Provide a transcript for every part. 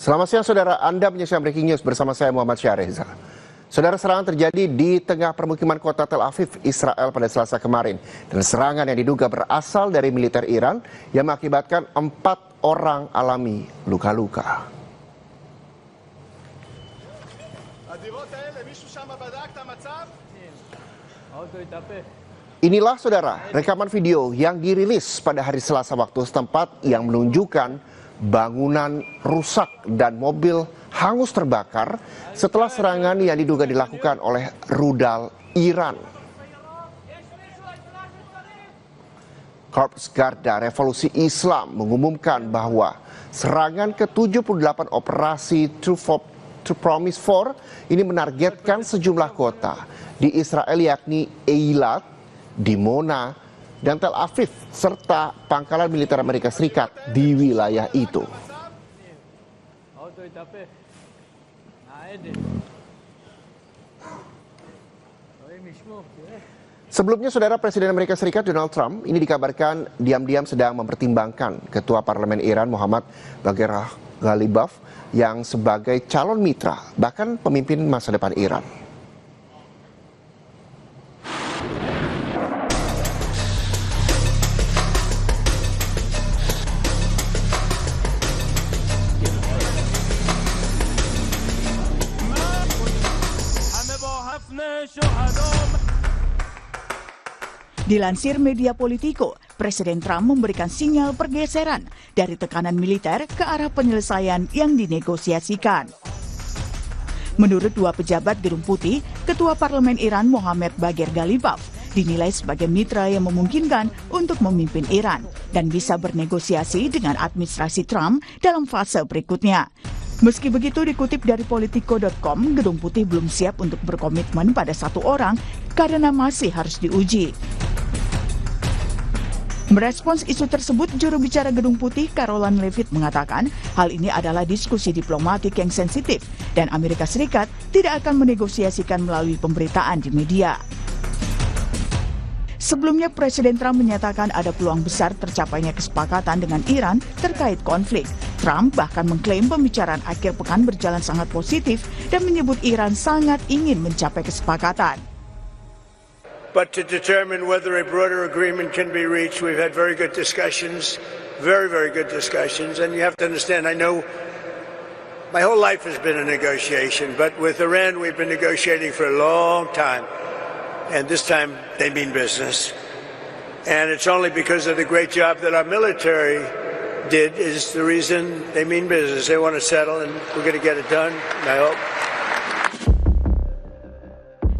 Selamat siang saudara, Anda menyaksikan Breaking News bersama saya Muhammad Syareza. Saudara, serangan terjadi di tengah permukiman kota Tel Aviv, Israel pada Selasa kemarin. Dan serangan yang diduga berasal dari militer Iran yang mengakibatkan 4 orang alami luka-luka. Inilah saudara, rekaman video yang dirilis pada hari Selasa waktu setempat yang menunjukkan bangunan rusak dan mobil hangus terbakar setelah serangan yang diduga dilakukan oleh rudal Iran. Korps Garda Revolusi Islam mengumumkan bahwa serangan ke-78 operasi True Promise 4 ini menargetkan sejumlah kota di Israel yakni Eilat, Dimona, dan Tel Aviv, serta pangkalan militer Amerika Serikat di wilayah itu. Sebelumnya, saudara, Presiden Amerika Serikat Donald Trump ini dikabarkan diam-diam sedang mempertimbangkan Ketua Parlemen Iran Mohammad Bagher Ghalibaf yang sebagai calon mitra, bahkan pemimpin masa depan Iran. Dilansir media Politico, Presiden Trump memberikan sinyal pergeseran dari tekanan militer ke arah penyelesaian yang dinegosiasikan. Menurut dua pejabat Gedung Putih, Ketua Parlemen Iran Mohammad Bagher Ghalibaf dinilai sebagai mitra yang memungkinkan untuk memimpin Iran dan bisa bernegosiasi dengan administrasi Trump dalam fase berikutnya. Meski begitu, dikutip dari Politico.com, Gedung Putih belum siap untuk berkomitmen pada satu orang karena masih harus diuji. Merespons isu tersebut, juru bicara Gedung Putih Karoline Leavitt mengatakan hal ini adalah diskusi diplomatik yang sensitif dan Amerika Serikat tidak akan menegosiasikan melalui pemberitaan di media. Sebelumnya, Presiden Trump menyatakan ada peluang besar tercapainya kesepakatan dengan Iran terkait konflik. Trump bahkan mengklaim pembicaraan akhir pekan berjalan sangat positif dan menyebut Iran sangat ingin mencapai kesepakatan. But to determine whether a broader agreement can be reached, we've had very good discussions, very good discussions. And you have to understand, I know my whole life has been a negotiation, but with Iran we've been negotiating for a long time. And this time they mean business. And it's only because of the great job that our military did is the reason they mean business. They want to settle and we're going to get it done, I hope.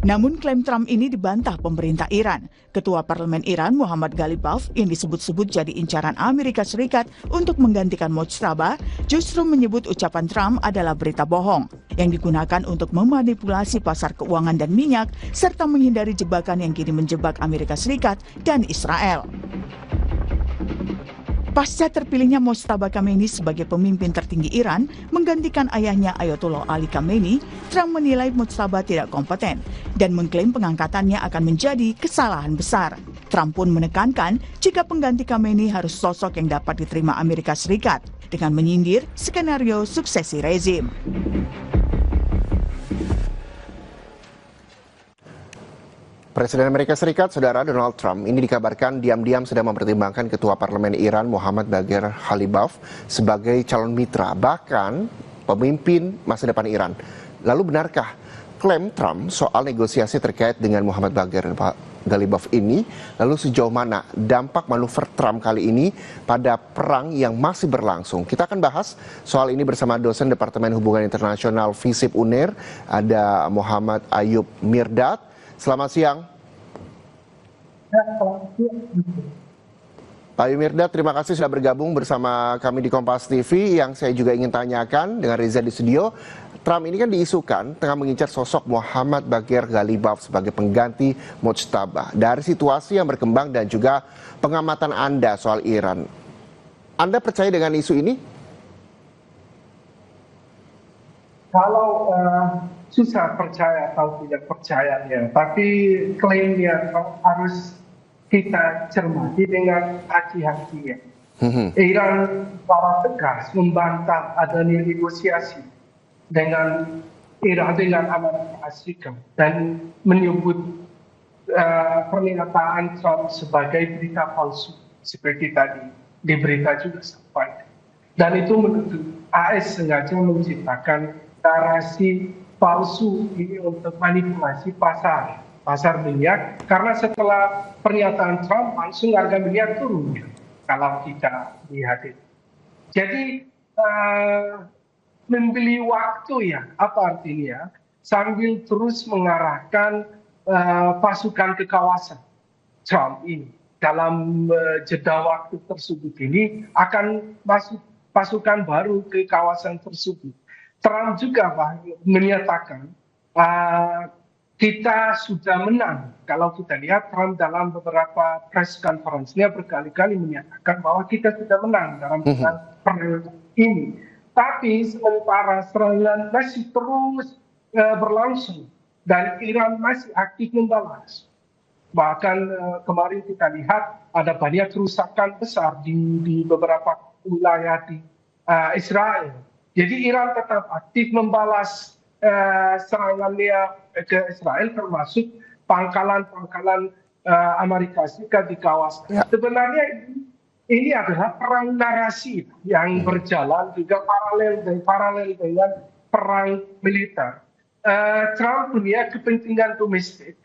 Namun klaim Trump ini dibantah pemerintah Iran. Ketua Parlemen Iran Mohammad Ghalibaf yang disebut-sebut jadi incaran Amerika Serikat untuk menggantikan Mojtaba justru menyebut ucapan Trump adalah berita bohong yang digunakan untuk memanipulasi pasar keuangan dan minyak serta menghindari jebakan yang kini menjebak Amerika Serikat dan Israel. Pasca terpilihnya Mojtaba Khamenei sebagai pemimpin tertinggi Iran menggantikan ayahnya Ayatollah Ali Khamenei, Trump menilai Mojtaba tidak kompeten dan mengklaim pengangkatannya akan menjadi kesalahan besar. Trump pun menekankan jika pengganti Khamenei harus sosok yang dapat diterima Amerika Serikat dengan menyindir skenario suksesi rezim. Presiden Amerika Serikat, saudara, Donald Trump ini dikabarkan diam-diam sedang mempertimbangkan Ketua Parlemen Iran Mohammad Bagher Ghalibaf sebagai calon mitra, bahkan pemimpin masa depan Iran. Lalu benarkah klaim Trump soal negosiasi terkait dengan Mohammad Bagher Ghalibaf ini? Lalu sejauh mana dampak manuver Trump kali ini pada perang yang masih berlangsung? Kita akan bahas soal ini bersama dosen Departemen Hubungan Internasional FISIP UNER, ada Muhammad Ayub Mirdad. Selamat siang. Pak Ayub Mirdad, terima kasih sudah bergabung bersama kami di Kompas TV. Yang saya juga ingin tanyakan dengan Reza di studio, Trump ini kan diisukan tengah mengincar sosok Mohammad Bagher Ghalibaf sebagai pengganti Mojtaba. Dari situasi yang berkembang dan juga pengamatan Anda soal Iran, Anda percaya dengan isu ini? Kalau susah percaya atau tidak percayanya, tapi klaimnya harus kita cermati dengan hati-hati ya. Iran secara tegas membantah adanya negosiasi dengan Iran dengan Amerika Serikat dan menyebut pernyataan Trump sebagai berita palsu seperti tadi di berita juga sampai. Dan itu menuduh AS sengaja menciptakan narasi palsu ini untuk manipulasi pasar minyak, karena setelah pernyataan Trump langsung harga minyak turun kalau kita lihat itu. Jadi membeli waktu ya, apa artinya? Sambil terus mengarahkan pasukan ke kawasan Trump ini. Dalam jeda waktu tersebut ini akan masuk pasukan baru ke kawasan tersebut. Trump juga menyatakan kita sudah menang. Kalau kita lihat Trump dalam beberapa press conference-nya berkali-kali menyatakan bahwa kita sudah menang dalam perang ini. Tapi sementara serangan masih terus berlangsung dan Iran masih aktif membalas. Bahkan kemarin kita lihat ada banyak kerusakan besar di beberapa wilayah di Israel. Jadi Iran tetap aktif membalas serangannya ke Israel, termasuk pangkalan-pangkalan Amerika Serikat di kawasan. Ya. Sebenarnya ini adalah perang narasi yang berjalan juga paralel dengan perang militer. Trump punya kepentingan domestik.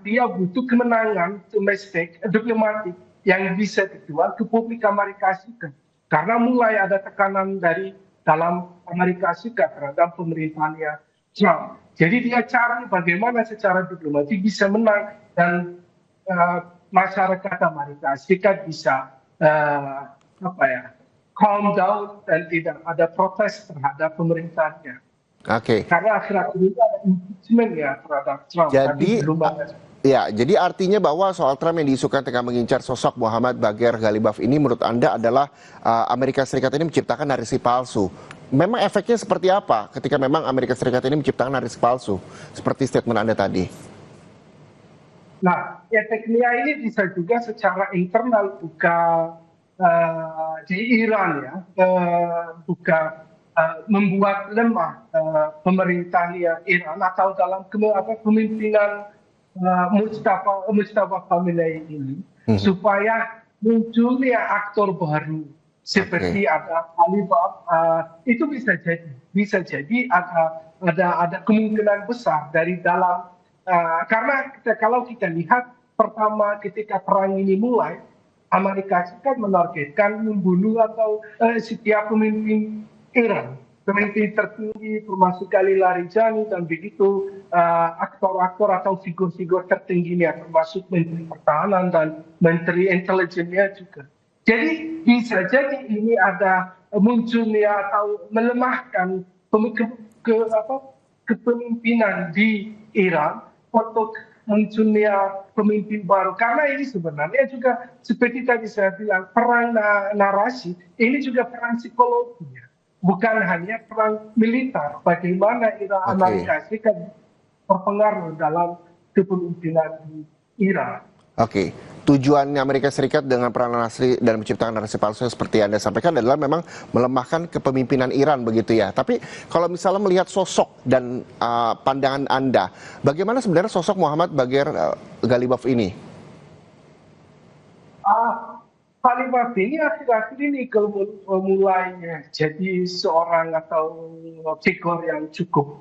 Dia butuh kemenangan domestik, diplomatik yang bisa dijual ke publik Amerika Serikat. Karena mulai ada tekanan dari dalam Amerika Serikat terhadap pemerintahannya Trump. Jadi dia cari bagaimana secara diplomatik bisa menang dan masyarakat Amerika Serikat bisa calm down dan tidak ada protes terhadap pemerintahnya. Oke. Karena akhir-akhir ini ada impeachment ya terhadap Trump. Jadi artinya bahwa soal Trump yang diisukan tengah mengincar sosok Muhammad Bagher Ghalibaf ini menurut Anda adalah Amerika Serikat ini menciptakan narasi palsu. Memang efeknya seperti apa ketika memang Amerika Serikat ini menciptakan narasi palsu seperti statement Anda tadi? Nah, efeknya ini bisa juga secara internal di Iran ya, membuat lemah pemerintahnya Iran atau dalam kepemimpinan Mustafa Khamenei ini, supaya munculnya aktor baru seperti ada Ghalibaf, itu bisa jadi ada kemungkinan besar dari dalam, karena kalau kita lihat pertama ketika perang ini mulai, Amerika Serikat menargetkan membunuh atau setiap pemimpin Iran, pemimpin tertinggi termasuk Khalil Larijani dan begitu aktor-aktor atau figur-figur tertingginya termasuk Menteri Pertahanan dan Menteri Intelijennya juga. Jadi bisa jadi ini ada munculnya atau melemahkan kepemimpinan di Iran untuk munculnya pemimpin baru. Karena ini sebenarnya juga seperti tadi saya bilang, perang narasi ini juga perang psikologi. Bukan hanya perang militer, bagaimana Amerika Serikat berpengaruh dalam kepemimpinan di Iran. Oke, tujuan Amerika Serikat dengan perang narasi dan menciptakan narasi palsu seperti Anda sampaikan adalah memang melemahkan kepemimpinan Iran begitu ya. Tapi kalau misalnya melihat sosok dan pandangan Anda, bagaimana sebenarnya sosok Muhammad Bagher Ghalibaf ini? Ghalibaf ini akhir-akhir ini mulai jadi seorang atau figur yang cukup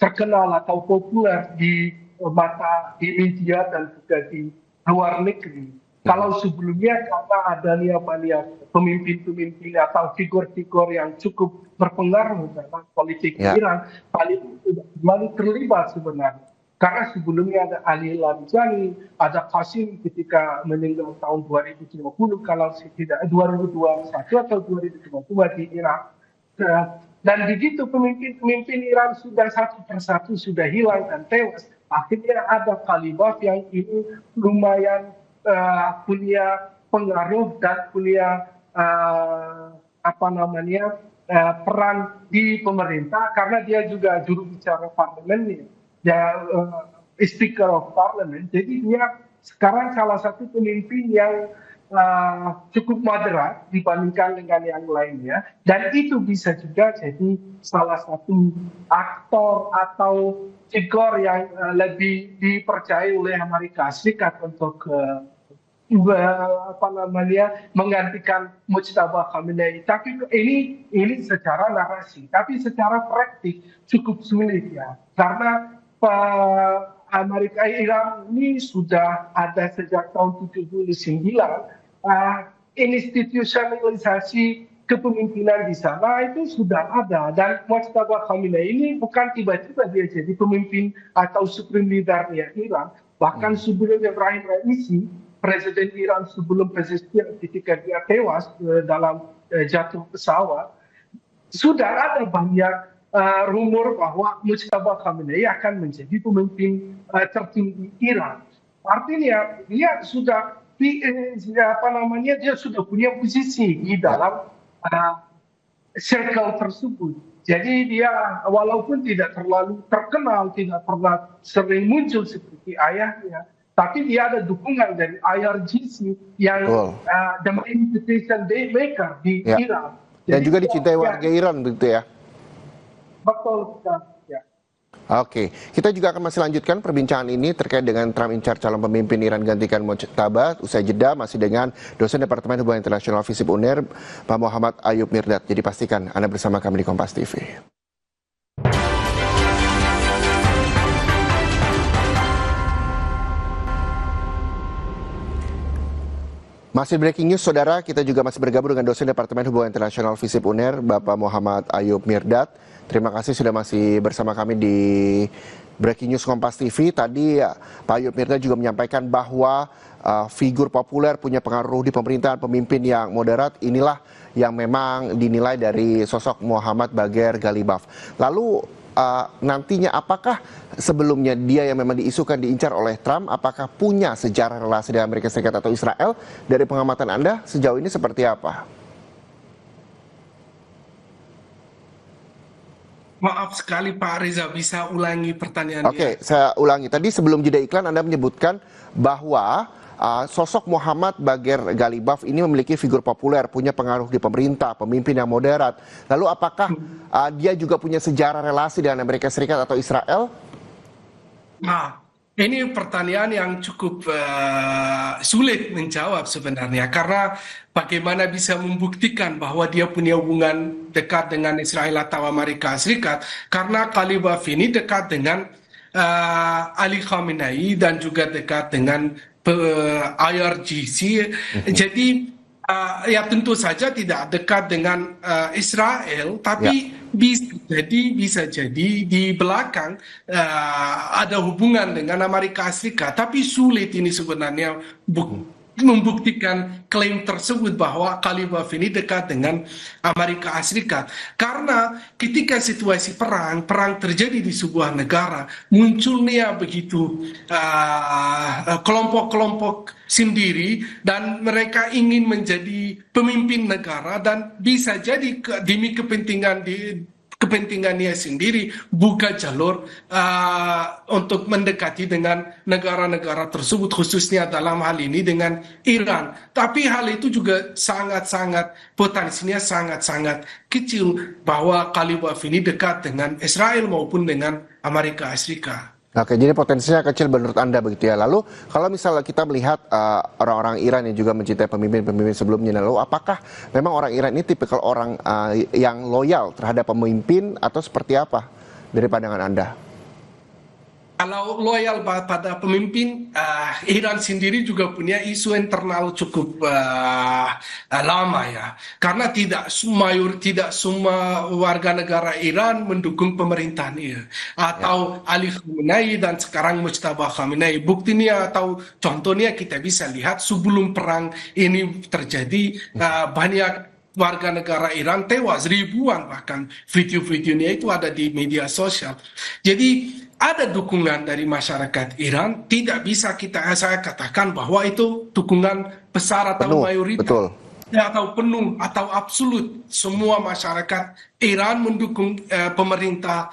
terkenal atau populer di media dan juga di luar negeri. Kalau sebelumnya karena adanya banyak pemimpin-pemimpin atau figur-figur yang cukup berpengaruh dalam politik Iran, paling tidak terlalu terlibat sebenarnya. Karena sebelumnya ada Ali Larijani, ada Qasim ketika meninggal tahun 2020, kalau tidak 2021 atau 2022 di Irak. Dan begitu pemimpin Iran sudah satu persatu sudah hilang dan tewas. Akhirnya ada Ghalibaf yang ini lumayan punya pengaruh dan punya peran di pemerintah karena dia juga juru bicara parlemen, dia Speaker of Parliament. Jadi dia sekarang salah satu pemimpin yang cukup moderat dibandingkan dengan yang lainnya, dan itu bisa juga jadi salah satu aktor atau figur yang lebih dipercaya oleh Amerika Serikat untuk menggantikan Mujtaba Khamenei. Tapi ini secara narasi, tapi secara praktik cukup sulit ya, karena Amerika Iran ini sudah ada sejak tahun 79. Institusionalisasi kepemimpinan di sana itu sudah ada, dan Mujtaba Khamenei ini bukan tiba-tiba dia jadi pemimpin atau supreme leader-nya Iran. Bahkan sebelum Ibrahim Raisi, Presiden Iran sebelum presiden ketika dia tewas dalam jatuh pesawat, sudah ada banyak rumor bahwa Mujtaba Khamenei akan menjadi pemimpin tertinggi Iran. Artinya dia sudah dia sudah punya posisi di dalam circle tersebut. Jadi dia walaupun tidak terlalu terkenal, tidak pernah sering muncul seperti ayahnya, tapi dia ada dukungan dari IRGC yang the main decision maker di Iran. Dan juga dicintai warga Iran begitu ya? Betul. Ya. Oke, kita juga akan masih lanjutkan perbincangan ini terkait dengan Trump in charge calon pemimpin Iran gantikan Mujtaba. Usai jeda masih dengan dosen Departemen Hubungan Internasional FISIP UNER, Pak Muhammad Ayub Mirdad. Jadi pastikan Anda bersama kami di Kompas TV. Masih breaking news, saudara. Kita juga masih bergabung dengan dosen Departemen Hubungan Internasional FISIP UNER, Bapak Muhammad Ayub Mirdad. Terima kasih sudah masih bersama kami di Breaking News Kompas TV. Tadi Pak Ayub Mirdad juga menyampaikan bahwa figur populer punya pengaruh di pemerintahan, pemimpin yang moderat. Inilah yang memang dinilai dari sosok Mohammad Bagher Ghalibaf. Lalu nantinya apakah sebelumnya dia yang memang diisukan diincar oleh Trump, apakah punya sejarah relasi dengan Amerika Serikat atau Israel? Dari pengamatan Anda sejauh ini seperti apa? Maaf sekali Pak Reza, bisa ulangi pertanyaannya? Oke, saya ulangi. Tadi sebelum jeda iklan Anda menyebutkan bahwa sosok Mohammad Bagher Ghalibaf ini memiliki figur populer, punya pengaruh di pemerintah, pemimpin yang moderat. Lalu apakah dia juga punya sejarah relasi dengan Amerika Serikat atau Israel? Nah, ini pertanyaan yang cukup sulit menjawab sebenarnya, karena bagaimana bisa membuktikan bahwa dia punya hubungan dekat dengan Israel atau Amerika Serikat, karena Ghalibaf ini dekat dengan Ali Khamenei dan juga dekat dengan IRGC. Jadi ya tentu saja tidak dekat dengan Israel, tapi bisa jadi di belakang ada hubungan dengan Amerika Serikat. Tapi sulit ini sebenarnya membuktikan klaim tersebut bahwa Ghalibaf ini dekat dengan Amerika Serikat, karena ketika situasi perang terjadi di sebuah negara, munculnya begitu kelompok-kelompok sendiri dan mereka ingin menjadi pemimpin negara, dan bisa jadi demi kepentingannya sendiri buka jalur untuk mendekati dengan negara-negara tersebut, khususnya dalam hal ini dengan Iran. Tapi hal itu juga potensinya sangat-sangat kecil bahwa Ghalibaf ini dekat dengan Israel maupun dengan Amerika Serikat. Oke, jadi potensinya kecil menurut Anda begitu ya. Lalu kalau misalnya kita melihat orang-orang Iran yang juga mencintai pemimpin-pemimpin sebelumnya, lalu apakah memang orang Iran ini tipikal orang yang loyal terhadap pemimpin atau seperti apa dari pandangan Anda? Kalau loyal pada pemimpin, Iran sendiri juga punya isu internal cukup lama ya, karena tidak semua warga negara Iran mendukung pemerintahan atau Ali Khamenei dan sekarang Mujtaba Khamenei. Buktinya atau contohnya kita bisa lihat sebelum perang ini terjadi, banyak warga negara Iran tewas, ribuan, bahkan video-videonya itu ada di media sosial. Jadi ada dukungan dari masyarakat Iran, tidak bisa saya katakan bahwa itu dukungan besar atau mayoritas. Betul. atau penuh atau absolut semua masyarakat Iran mendukung pemerintah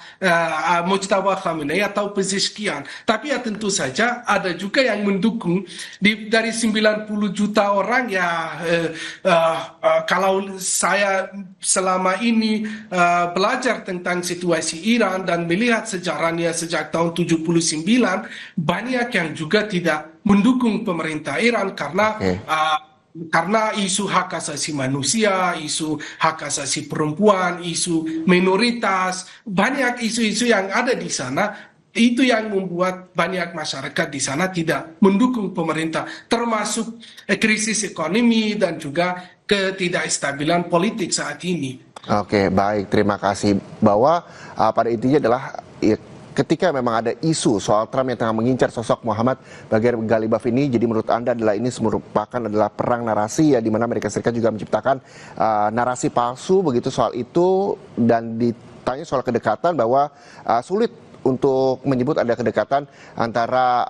Mujtaba Khamenei atau Pezeshkian. Tapi ya tentu saja ada juga yang mendukung dari 90 juta orang ya. Kalau saya selama ini belajar tentang situasi Iran dan melihat sejarahnya sejak tahun 79, banyak yang juga tidak mendukung pemerintah Iran karena isu hak asasi manusia, isu hak asasi perempuan, isu minoritas, banyak isu-isu yang ada di sana. Itu yang membuat banyak masyarakat di sana tidak mendukung pemerintah, termasuk krisis ekonomi dan juga ketidakstabilan politik saat ini. Oke, baik. Terima kasih. Bahwa pada intinya adalah ketika memang ada isu soal Trump yang tengah mengincar sosok Mohammad Bagher Ghalibaf ini, jadi menurut Anda ini merupakan adalah perang narasi ya, di mana Amerika Serikat juga menciptakan narasi palsu begitu soal itu, dan ditanya soal kedekatan bahwa sulit untuk menyebut ada kedekatan antara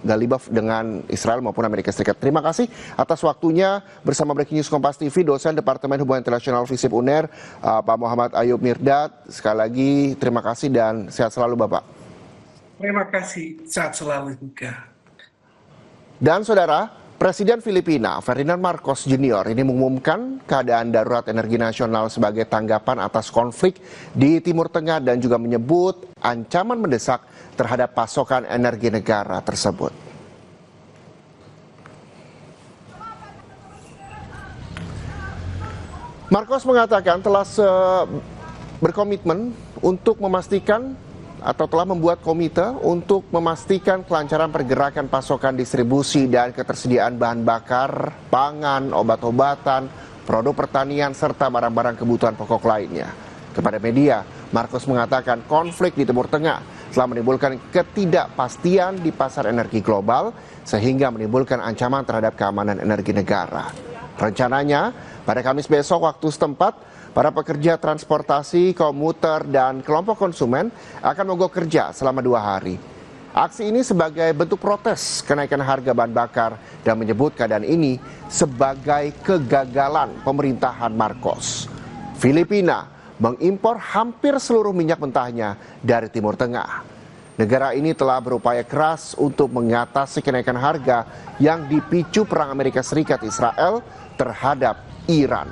Ghalibaf dengan Israel maupun Amerika Serikat. Terima kasih atas waktunya bersama Breaking News Kompas TV, dosen Departemen Hubungan Internasional FISIP UNER, Pak Muhammad Ayub Mirdad. Sekali lagi terima kasih dan sehat selalu Bapak. Terima kasih, sehat selalu juga. Dan saudara, Presiden Filipina Ferdinand Marcos Jr. ini mengumumkan keadaan darurat energi nasional sebagai tanggapan atas konflik di Timur Tengah dan juga menyebut ancaman mendesak terhadap pasokan energi negara tersebut. Marcos mengatakan telah berkomitmen untuk memastikan atau telah membuat komite untuk memastikan kelancaran pergerakan pasokan, distribusi, dan ketersediaan bahan bakar, pangan, obat-obatan, produk pertanian, serta barang-barang kebutuhan pokok lainnya. Kepada media, Marcos mengatakan konflik di Timur Tengah telah menimbulkan ketidakpastian di pasar energi global sehingga menimbulkan ancaman terhadap keamanan energi negara. Rencananya, pada Kamis besok waktu setempat, para pekerja transportasi, komuter, dan kelompok konsumen akan mogok kerja selama 2 hari. Aksi ini sebagai bentuk protes kenaikan harga bahan bakar dan menyebut keadaan ini sebagai kegagalan pemerintahan Marcos. Filipina mengimpor hampir seluruh minyak mentahnya dari Timur Tengah. Negara ini telah berupaya keras untuk mengatasi kenaikan harga yang dipicu perang Amerika Serikat Israel terhadap Iran.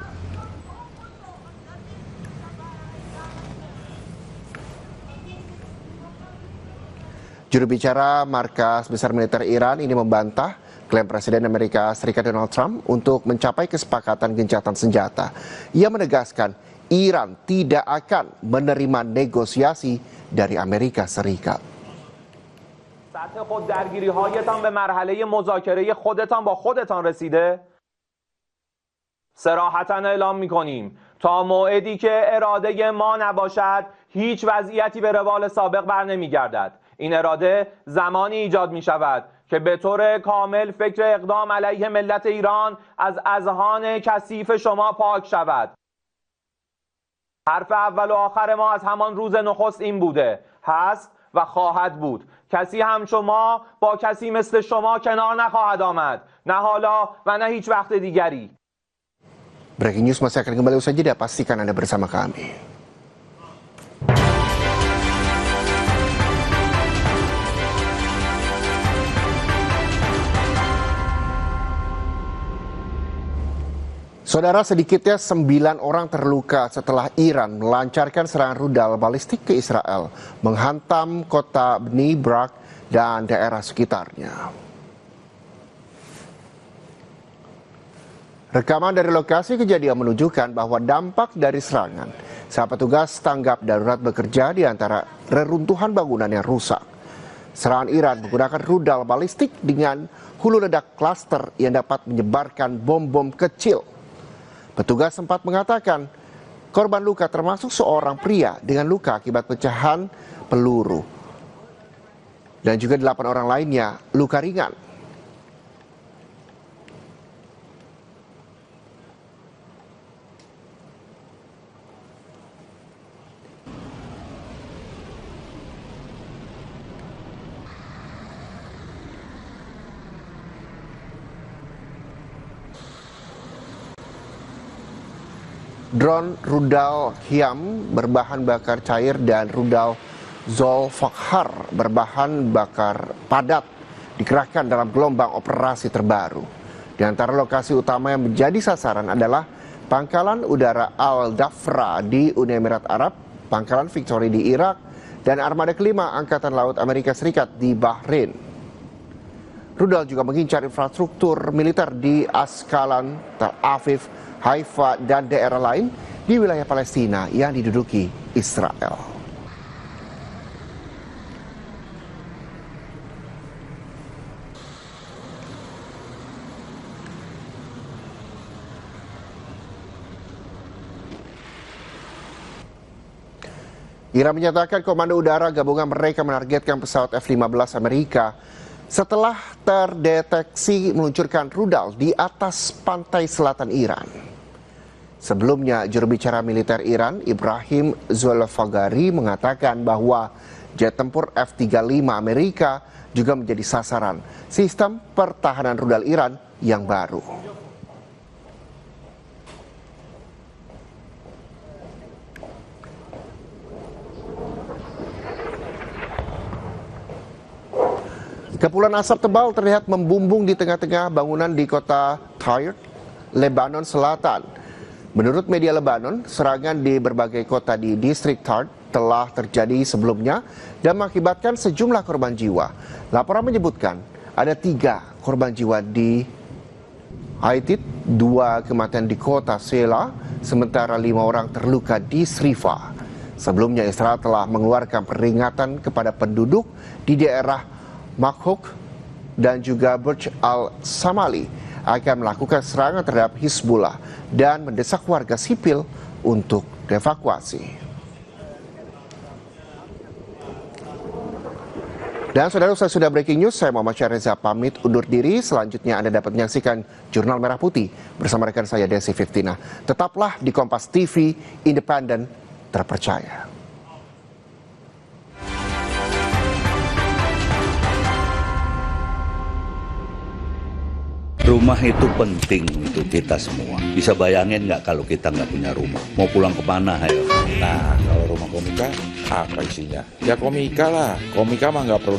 Juru bicara Markas Besar Militer Iran ini membantah klaim Presiden Amerika Serikat Donald Trump untuk mencapai kesepakatan gencatan senjata. Ia menegaskan Iran tidak akan menerima negosiasi dari Amerika Serikat. سطح خود درگیری‌هایتان به مرحله مذاکره خودتان با خودتان رسیده؟ صراحتاً اعلام می‌کنیم تا موعدی که اراده ما نباشد هیچ وضعیتی به روال سابق برنمیگردد. این اراده زمانی ایجاد می شود که به طور کامل فکر اقدام علیه ملت ایران از اذهان کثیف شما پاک شود. حرف اول و آخر ما از همان روز نخست این بوده، هست و خواهد بود. کسی هم شما با کسی مثل شما کنار نخواهد آمد، نه حالا و نه هیچ وقت دیگری. Breaking News masih akan kembali usai jeda, pastikan Anda bersama kami. Saudara, sedikitnya 9 orang terluka setelah Iran melancarkan serangan rudal balistik ke Israel, menghantam kota Bnei Brak dan daerah sekitarnya. Rekaman dari lokasi kejadian menunjukkan bahwa dampak dari serangan saat petugas tanggap darurat bekerja di antara reruntuhan bangunan yang rusak. Serangan Iran menggunakan rudal balistik dengan hulu ledak klaster yang dapat menyebarkan bom-bom kecil. Petugas sempat mengatakan korban luka termasuk seorang pria dengan luka akibat pecahan peluru. Dan juga 8 orang lainnya luka ringan. drone rudal Hiam berbahan bakar cair dan rudal Zulfakhar berbahan bakar padat dikerahkan dalam gelombang operasi terbaru. Di antara lokasi utama yang menjadi sasaran adalah Pangkalan Udara Al-Dhafra di Uni Emirat Arab, Pangkalan Victory di Irak, dan Armada kelima Angkatan Laut Amerika Serikat di Bahrain. Rudal juga mengincar infrastruktur militer di Askalan, Tel Aviv, Haifa, dan daerah lain di wilayah Palestina yang diduduki Israel. Iran menyatakan Komando Udara Gabungan mereka menargetkan pesawat F-15 Amerika setelah terdeteksi meluncurkan rudal di atas pantai selatan Iran. Sebelumnya, juru bicara militer Iran, Ibrahim Zulfagari, mengatakan bahwa jet tempur F-35 Amerika juga menjadi sasaran sistem pertahanan rudal Iran yang baru. Kepulan asap tebal terlihat membumbung di tengah-tengah bangunan di kota Tyre, Lebanon Selatan. Menurut media Lebanon, serangan di berbagai kota di distrik Tyre telah terjadi sebelumnya dan mengakibatkan sejumlah korban jiwa. Laporan menyebutkan ada 3 korban jiwa di Haitit, 2 kematian di kota Sela, sementara 5 orang terluka di Srifa. Sebelumnya Israel telah mengeluarkan peringatan kepada penduduk di daerah Makhuk dan juga Burj al-Samali akan melakukan serangan terhadap Hizbullah dan mendesak warga sipil untuk dievakuasi. Dan saudara, saya sudah breaking news. Saya Muhammad Syareza pamit undur diri. Selanjutnya Anda dapat menyaksikan Jurnal Merah Putih bersama rekan saya Desi Fiftina. Tetaplah di Kompas TV, independen, terpercaya. Rumah itu penting untuk kita semua. Bisa bayangin nggak kalau kita nggak punya rumah? Mau pulang kemana, ayo? Nah, kalau rumah Komika, apa isinya? Ya Komika lah. Komika mah nggak perlu